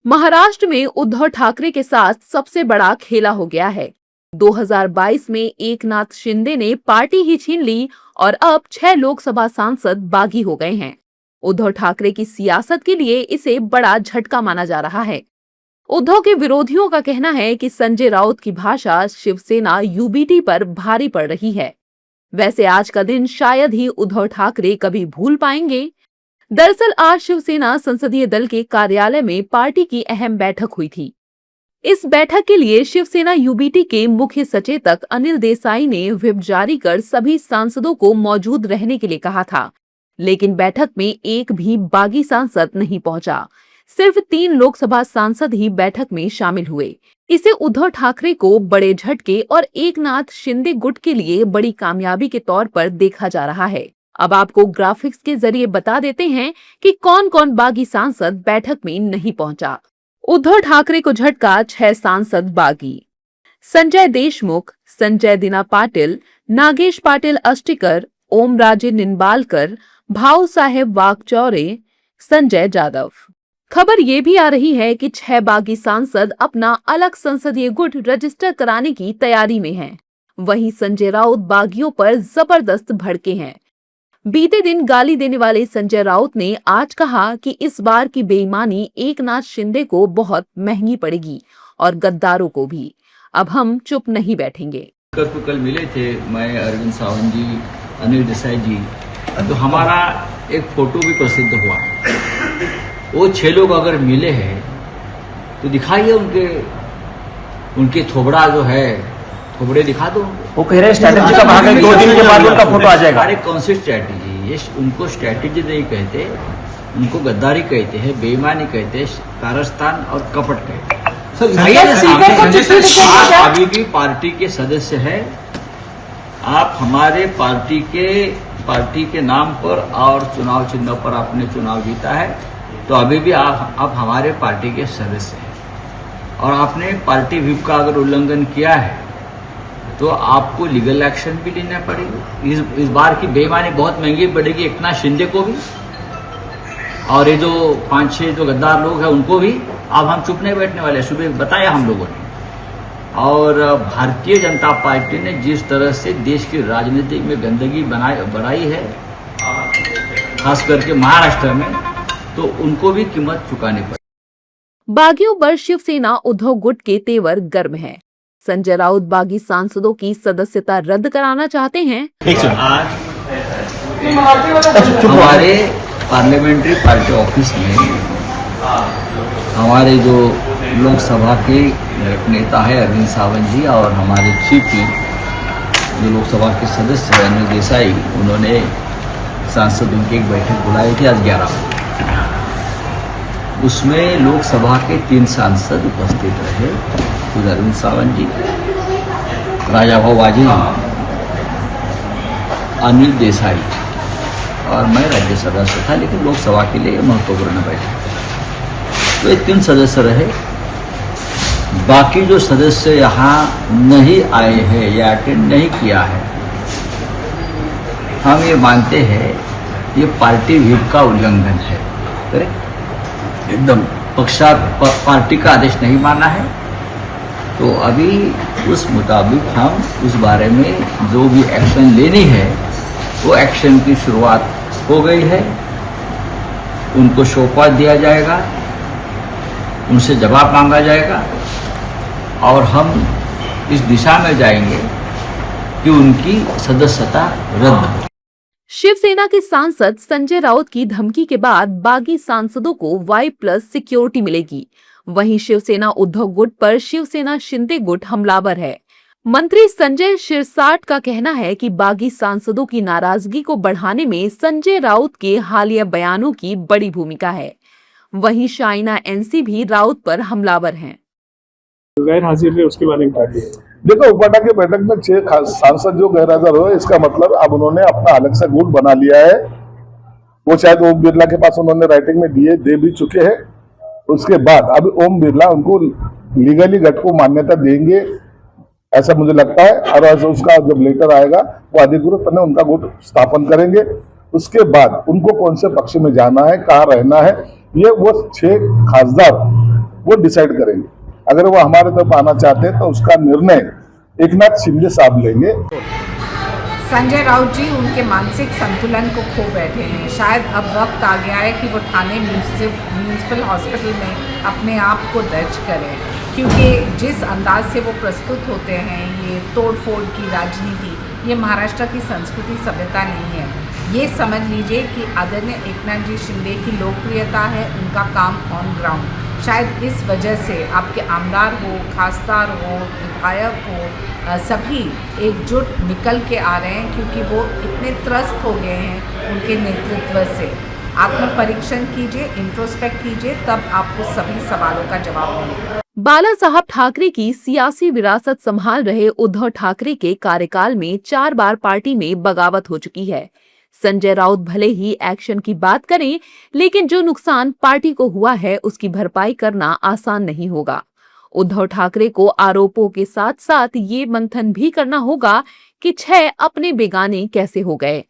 महाराष्ट्र में उद्धव ठाकरे के साथ सबसे बड़ा खेला हो गया है। 2022 में एकनाथ शिंदे ने पार्टी ही छीन ली और अब 6 लोकसभा सांसद बागी हो गए हैं। उद्धव ठाकरे की सियासत के लिए इसे बड़ा झटका माना जा रहा है। उद्धव के विरोधियों का कहना है कि संजय राउत की भाषा शिवसेना यूबीटी पर भारी पड़ रही है। वैसे आज का दिन शायद ही उद्धव ठाकरे कभी भूल पाएंगे। दरअसल आज शिवसेना संसदीय दल के कार्यालय में पार्टी की अहम बैठक हुई थी। इस बैठक के लिए शिवसेना यूबीटी के मुख्य सचेतक अनिल देसाई ने व्हिप जारी कर सभी सांसदों को मौजूद रहने के लिए कहा था, लेकिन बैठक में एक भी बागी सांसद नहीं पहुंचा। सिर्फ 3 लोकसभा सांसद ही बैठक में शामिल हुए। इसे उद्धव ठाकरे को बड़े झटके और एकनाथ शिंदे गुट के लिए बड़ी कामयाबी के तौर पर देखा जा रहा है। अब आपको ग्राफिक्स के जरिए बता देते हैं कि कौन कौन बागी सांसद बैठक में नहीं पहुंचा। उद्धव ठाकरे को झटका, 6 सांसद बागी। संजय देशमुख, संजय दिना पाटिल, नागेश पाटिल अस्टिकर, ओम राजे निंबालकर, भाऊ साहेब वाकचौरे, संजय जाधव। खबर ये भी आ रही है कि 6 बागी सांसद अपना अलग संसदीय गुट रजिस्टर कराने की तैयारी में हैं। वहीं संजय राउत बागियों पर जबरदस्त भड़के हैं। बीते दिन गाली देने वाले संजय राउत ने आज कहा कि इस बार की बेईमानी एकनाथ शिंदे को बहुत महंगी पड़ेगी और गद्दारों को भी। अब हम चुप नहीं बैठेंगे। कल मिले थे मैं, अरविंद सावंत जी, अनिल देसाई जी, तो हमारा एक फोटो भी प्रसिद्ध हुआ है। वो 6 लोग अगर मिले हैं तो दिखाइए उनके थोबड़ा जो है, थोबड़े दिखा दो। वो कह रहे हैं स्ट्रैटेजी का भाग है, 2 दिन के बाद उनका फोटो आ जाएगा। अरे कौन सी स्ट्रैटेजी? ये उनको स्ट्रैटेजी नहीं कहते, उनको गद्दारी कहते हैं, बेईमानी कहते हैं, कारस्तान और कपट कहते हैं। आप अभी भी पार्टी के सदस्य हैं। आप हमारे पार्टी के नाम पर और चुनाव चिन्ह पर आपने चुनाव जीता है, तो अभी भी आप हमारे पार्टी के सदस्य हैं और आपने पार्टी व्हिप का अगर उल्लंघन किया है तो आपको लीगल एक्शन भी लेना पड़ेगी। इस बार की बेईमानी बहुत महंगी पड़ेगी एकनाथ शिंदे को भी और ये जो 5-6 जो गद्दार लोग हैं उनको भी। अब हम चुप नहीं बैठने वाले, सुबह बताया हम लोगों ने। और भारतीय जनता पार्टी ने जिस तरह से देश की राजनीति में गंदगी बढ़ाई है, खास करके महाराष्ट्र में, तो उनको भी कीमत चुकानी पड़ेगी। बागियों पर शिवसेना उद्धव गुट के तेवर गर्म है। संजय राउत बागी सांसदों की सदस्यता रद्द कराना चाहते हैं। आज हमारे पार्लियामेंट्री पार्टी ऑफिस में हमारे जो लोकसभा के नेता है अरविंद सावंत जी और हमारे चीफ जो लोकसभा के सदस्य हैं अनिल देसाई, उन्होंने सांसदों की एक बैठक बुलाई थी आज 11 बजे। उसमें लोकसभा के 3 सांसद उपस्थित रहे, खुद अरविंद सावंत जी, राजाभाऊ वाजी, अनिल देसाई और मैं राज्य सदस्य था, लेकिन लोकसभा के लिए महत्वपूर्ण बैठक। तो ये 3 सदस्य रहे। बाकी जो सदस्य यहाँ नहीं आए हैं या अटेंड नहीं किया है, हम ये मानते हैं ये पार्टी व्हिप का उल्लंघन है। करेक्ट? एकदम पार्टी का आदेश नहीं माना है। तो अभी उस मुताबिक हम उस बारे में जो भी एक्शन लेनी है वो एक्शन की शुरुआत हो गई है। उनको सौंपा दिया जाएगा, उनसे जवाब मांगा जाएगा और हम इस दिशा में जाएंगे कि उनकी सदस्यता रद्द हो। शिवसेना के सांसद संजय राउत की धमकी के बाद बागी सांसदों को Y+ सिक्योरिटी मिलेगी। वहीं शिवसेना उद्धव गुट पर शिवसेना शिंदे गुट हमलावर है। मंत्री संजय शिरसाट का कहना है कि बागी सांसदों की नाराजगी को बढ़ाने में संजय राउत के हालिया बयानों की बड़ी भूमिका है। वहीं शाइना NC भी राउत पर हमलावर हैं। गैर हाजिर है, उसके बारे में क्या कहिए? देखो, उपपाठा की बैठक में 6 सांसद जो गैर हाजिर हुए, इसका मतलब अब उन्होंने अपना अलग से गुट बना लिया है। वो शायद ओम बिरला के पास उन्होंने राइटिंग में दे भी चुके हैं। उसके बाद अब ओम बिरला उनको लीगली गट को मान्यता देंगे, ऐसा मुझे लगता है। और उसका जब लेटर आएगा वो अधिकृत उनका गुट स्थापन करेंगे। उसके बाद उनको कौन से पक्ष में जाना है, कहाँ रहना है, ये वो 6 खासदार वो डिसाइड करेंगे। अगर वो हमारे तरफ आना चाहते हैं तो उसका निर्णय एकनाथ शिंदे साहब लेंगे। संजय राउत जी उनके मानसिक संतुलन को खो बैठे हैं। शायद अब वक्त आ गया है कि वो ठाणे म्यूनिसिपल हॉस्पिटल में अपने आप को दर्ज करें, क्योंकि जिस अंदाज से वो प्रस्तुत होते हैं, ये तोड़-फोड़ की राजनीति, ये महाराष्ट्र की संस्कृति सभ्यता नहीं है। ये समझ लीजिए कि आदरणीय एकनाथ जी शिंदे की लोकप्रियता है, उनका काम ऑन ग्राउंड। शायद इस वजह से आपके आमदार हो, खासदार हो, विधायक हो, सभी एकजुट निकल के आ रहे हैं, क्योंकि वो इतने त्रस्त हो गए हैं उनके नेतृत्व से। आत्म परीक्षण कीजिए, इंट्रोस्पेक्ट कीजिए, तब आपको सभी सवालों का जवाब मिलेगा। बाला साहब ठाकरे की सियासी विरासत संभाल रहे उद्धव ठाकरे के कार्यकाल में 4 बार पार्टी में बगावत हो चुकी है। संजय राउत भले ही एक्शन की बात करें, लेकिन जो नुकसान पार्टी को हुआ है उसकी भरपाई करना आसान नहीं होगा। उद्धव ठाकरे को आरोपों के साथ साथ ये मंथन भी करना होगा कि 6 अपने बेगाने कैसे हो गए।